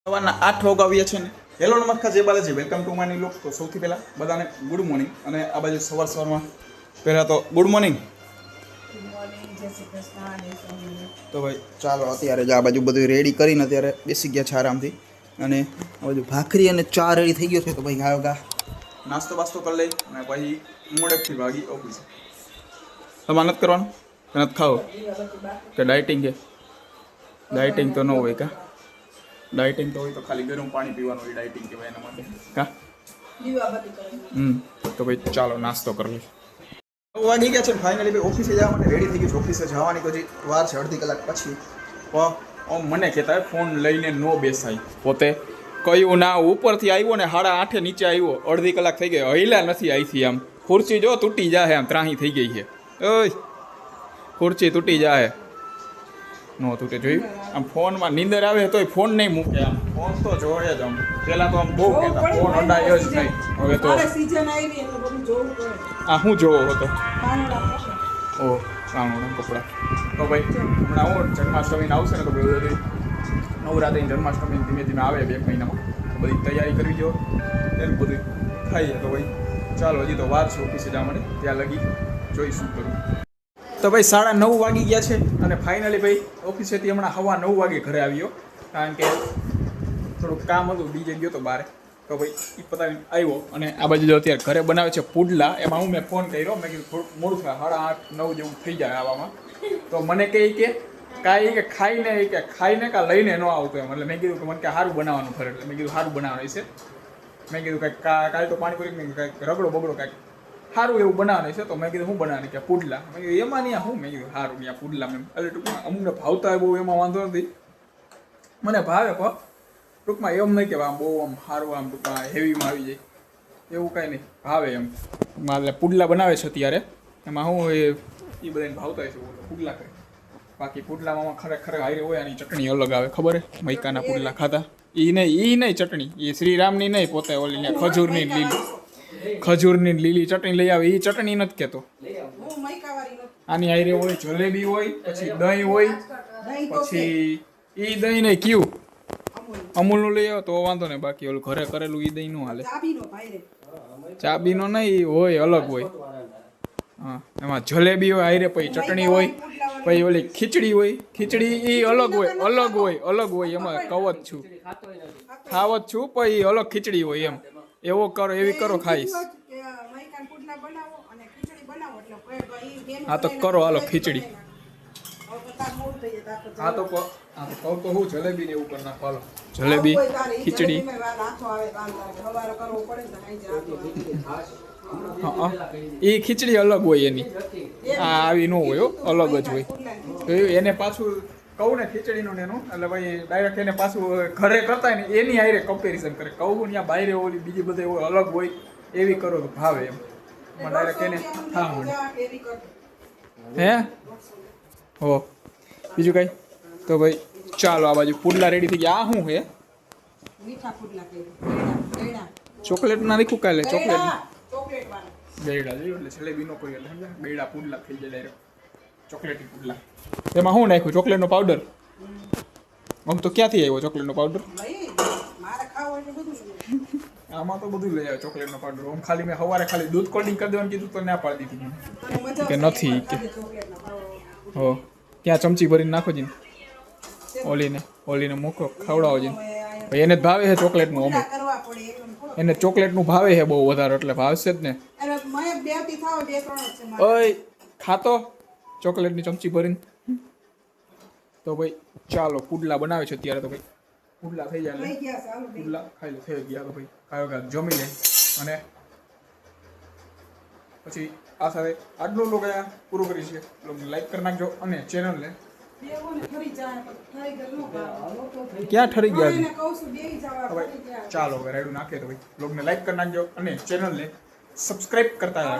સવારના 8 વાગ્યા છે ને. હેલો નમસ્કાર, જય Balaji, welcome to my new vlog. તો સૌથી પહેલાં બધાને ગુડ મોર્નિંગ. અને આ બાજુ સવારમાં પહેલાં તો ગુડ મોર્નિંગ. તો ભાઈ ચાલો અત્યારે જ આ બાજુ બધું રેડી કરીને અત્યારે બેસી ગયા છે આરામથી. અને આ બાજુ ભાખરી અને ચા રેડી થઈ ગયો છે. તો ભાઈ ગા નાસ્તો બાસ્તો કરી લઈ અને પછી મોડેકથી ભાગી ઓફિસ. તમારે નથી કરવાનું કે નથી ખાવો કે ડાયટિંગ છે? ડાયટિંગ તો ન હોય કા? ડાયટિંગ તો હોય તો ખાલી ગરમ પાણી પીવાનું હોય, ડાયટિંગ કહેવાય એના માટે કા? તો ભાઈ ચાલો નાસ્તો કરી લઈએ. 9 વાગી ગયા છે ફાઇનલી ભાઈ ઓફિસે જવા માટે રેડી થઈ ગયું છે. ઓફિસે જવાની તો હજી વાર છે, અડધી કલાક પછી. પણ મને કહેતા ફોન લઈને ન બેસાય. પોતે કયું ના ઉપરથી આવ્યો ને 8:30 નીચે આવ્યો, અડધી કલાક થઈ ગઈ, હૈલા નથી અહીંથી. આમ ખુરશી જો તૂટી જાય, આમ ત્રાહી થઈ ગઈ છે. ઓય ખુરશી તૂટી જાય, નો તૂટે. જોયું આમ ફોનમાં નીંદર આવે તોય ફોન નહીં મૂકે, આમ ફોન તો જોડે જ. આમ પહેલાં તો આમ બહુ કહેતા ફોન અડાય જ નહીં. હવે તો આ શું જોવો હતો? ઓહ રાવણ કપડાં. તો ભાઈ હમણાં હું જન્માષ્ટમીને આવશે ને, તો બધી નવરાત્રિની જન્માષ્ટમી ધીમે ધીમે આવે 2 મહિનામાં. તો બધી તૈયારી કરવી જો એને બધું ખાઈએ. તો ભાઈ ચાલો, હજી તો વાર છે ઓફિસે જવા માટે, ત્યાં લગી જોઈશું કરું. તો ભાઈ 9:30 વાગી ગયા છે અને ફાઇનલી ભાઈ ઓફિસેથી હમણાં 9:15 વાગે ઘરે આવ્યો, કારણ કે થોડુંક કામ હતું, બીજે ગયો તો બહાર. તો ભાઈ એ પતાવીને આવ્યો અને આ બાજુ જો અત્યારે ઘરે બનાવે છે પુડલા. એમાં હું મેં ફોન કર્યો, મેં કીધું થોડુંક મોડું થાય, 8:30 9 જેવું થઈ જાય આવવામાં. તો મને કહે કે કાંઈ કે ખાઈને કાં લઈને ન આવતો એમ. એટલે મેં કીધું કે મને કે સારું બનાવવાનું ફરે. એટલે મેં કીધું સારું બનાવવાનું છે. મેં કીધું કાંઈક કાલે તો પાણીપુરી નહીં, કાંઈક રગડો બગડો કાંઈક સારું એવું બનાવવાનું છે. તો મેં કીધું હું બનાવવાની કે પુડલા. મેં કીધું એમાં નહીં હું, મેં કીધું સારું ત્યાં પુડલા. મેં એટલે ટૂંકમાં અમુકને ભાવતા હોય બહુ, એમાં વાંધો નથી, મને ભાવે. પણ ટૂંકમાં એમ નહીં કે આમ બહુ આમ સારું આમ ટૂંકમાં હેવીમાં આવી જાય એવું કાંઈ નહીં, ભાવે એમ. એટલે પુડલા બનાવે છે અત્યારે. એમાં હું એ બધાને ભાવતા હોય છે પુડલા કરે. બાકી પુડલામાં ખરેખર હારે હોય, આની ચટણી અલગ આવે, ખબર હે? મૈકાના પુડલા ખાતા એ નહીં ચટણી, એ શ્રીરામની નહીં, પોતે ઓલી ખજૂરની લીલી ચટણી લઈ આવે, એ ચટણી નથી કહેતો. આની હારે હોય જલેબી હોય, પછી દહીં હોય, પછી એ દહીં નહીં કયું અમૂલનું લઈ આવો તો વાંધો નહીં. બાકી ઓલું ઘરે કરેલું એ દહીં નું હાલે. ચાબીનો નહીં હોય, અલગ હોય. હા, એમાં જલેબી હોય હારે, પછી ચટણી હોય, પછી ઓલી ખીચડી હોય. ખીચડી એ અલગ હોય. એમાં ખાવ જ છું પછી અલગ ખીચડી હોય એમ. એવો કરો, એવી કરો ખાઈશ. હા તો કરો હાલો ખીચડી. હા તો કહું તો હું જલેબી ને એવું કરી નાખો. હાલો જલેબી ખીચડી. હા એ ખીચડી અલગ હોય એની, આ આવી ન હોય, અલગ જ હોય. તો એને પાછું કહું ને ખીચડીનું ને એનું, એટલે ભાઈ ડાયરેક્ટ એને પાછું ઘરે કરતા ને એની હારે કમ્પેરિઝન કરે. કહું ત્યાં બહાર ઓલી બીજી બધે અલગ હોય, એવી કરો તો ભાવે એમ. ડાયરેક્ટ એને હા હે હો બીજું કઈ. તો ભાઈ ચાલો આ બાજુ પુડલા રેડી થઈ ગયા. આ શું હે? ચોકલેટ ના રીખું કાલે ચોકલેટ ગયડા જોયું એટલે જલેબી નો કોઈ, એટલે સમજા ગયડા પુડલા થઈ જાય ડાયરેક્ટ ચોકલેટી પુડલા. એમાં શું નાખ્યું? ચોકલેટનો પાવડર. આમ તો ક્યાંથી આવ્યો ચોકલેટનો પાવડર? આમાં તો બધું લઈ આવે ચોકલેટનો પાવડર. આમ ખાલી મેં સવારે ખાલી દૂધ કોલ્ડિંગ કરી દેવાનું કીધું તો ના પાડી દીધી કે નથી કે હો. ક્યાં ચમચી ભરીને નાખો જીને, ઓલીને મૂકો, ખવડાવો જીને. ભાઈ એને જ ભાવે છે ચોકલેટનું. અમે એને ચોકલેટનું ભાવે છે બહુ વધારે, એટલે ભાવશે જ ને. ઓય ખાતો ચોકલેટની ચમચી ભરીને. તો ભાઈ ચાલો પુડલા બનાવે છે અત્યારે. તો ભાઈ પુડલા થઈ જાય, પુડલા ખાઈ લે. થઈ ગયા તો ભાઈ ખાયો જમી લે. અને પછી આ સાથે આજનો લોક અહીંયા પૂરો કરી છે. લોકોને લાઈક કરી નાખજો અને ચેનલને ક્યાં ઠરી ગયા ચાલો હવે રાયડું નાખે. તો ભાઈ લોકોને લાઈક કરી નાખજો અને ચેનલને સબસ્ક્રાઈબ કરતા રહો.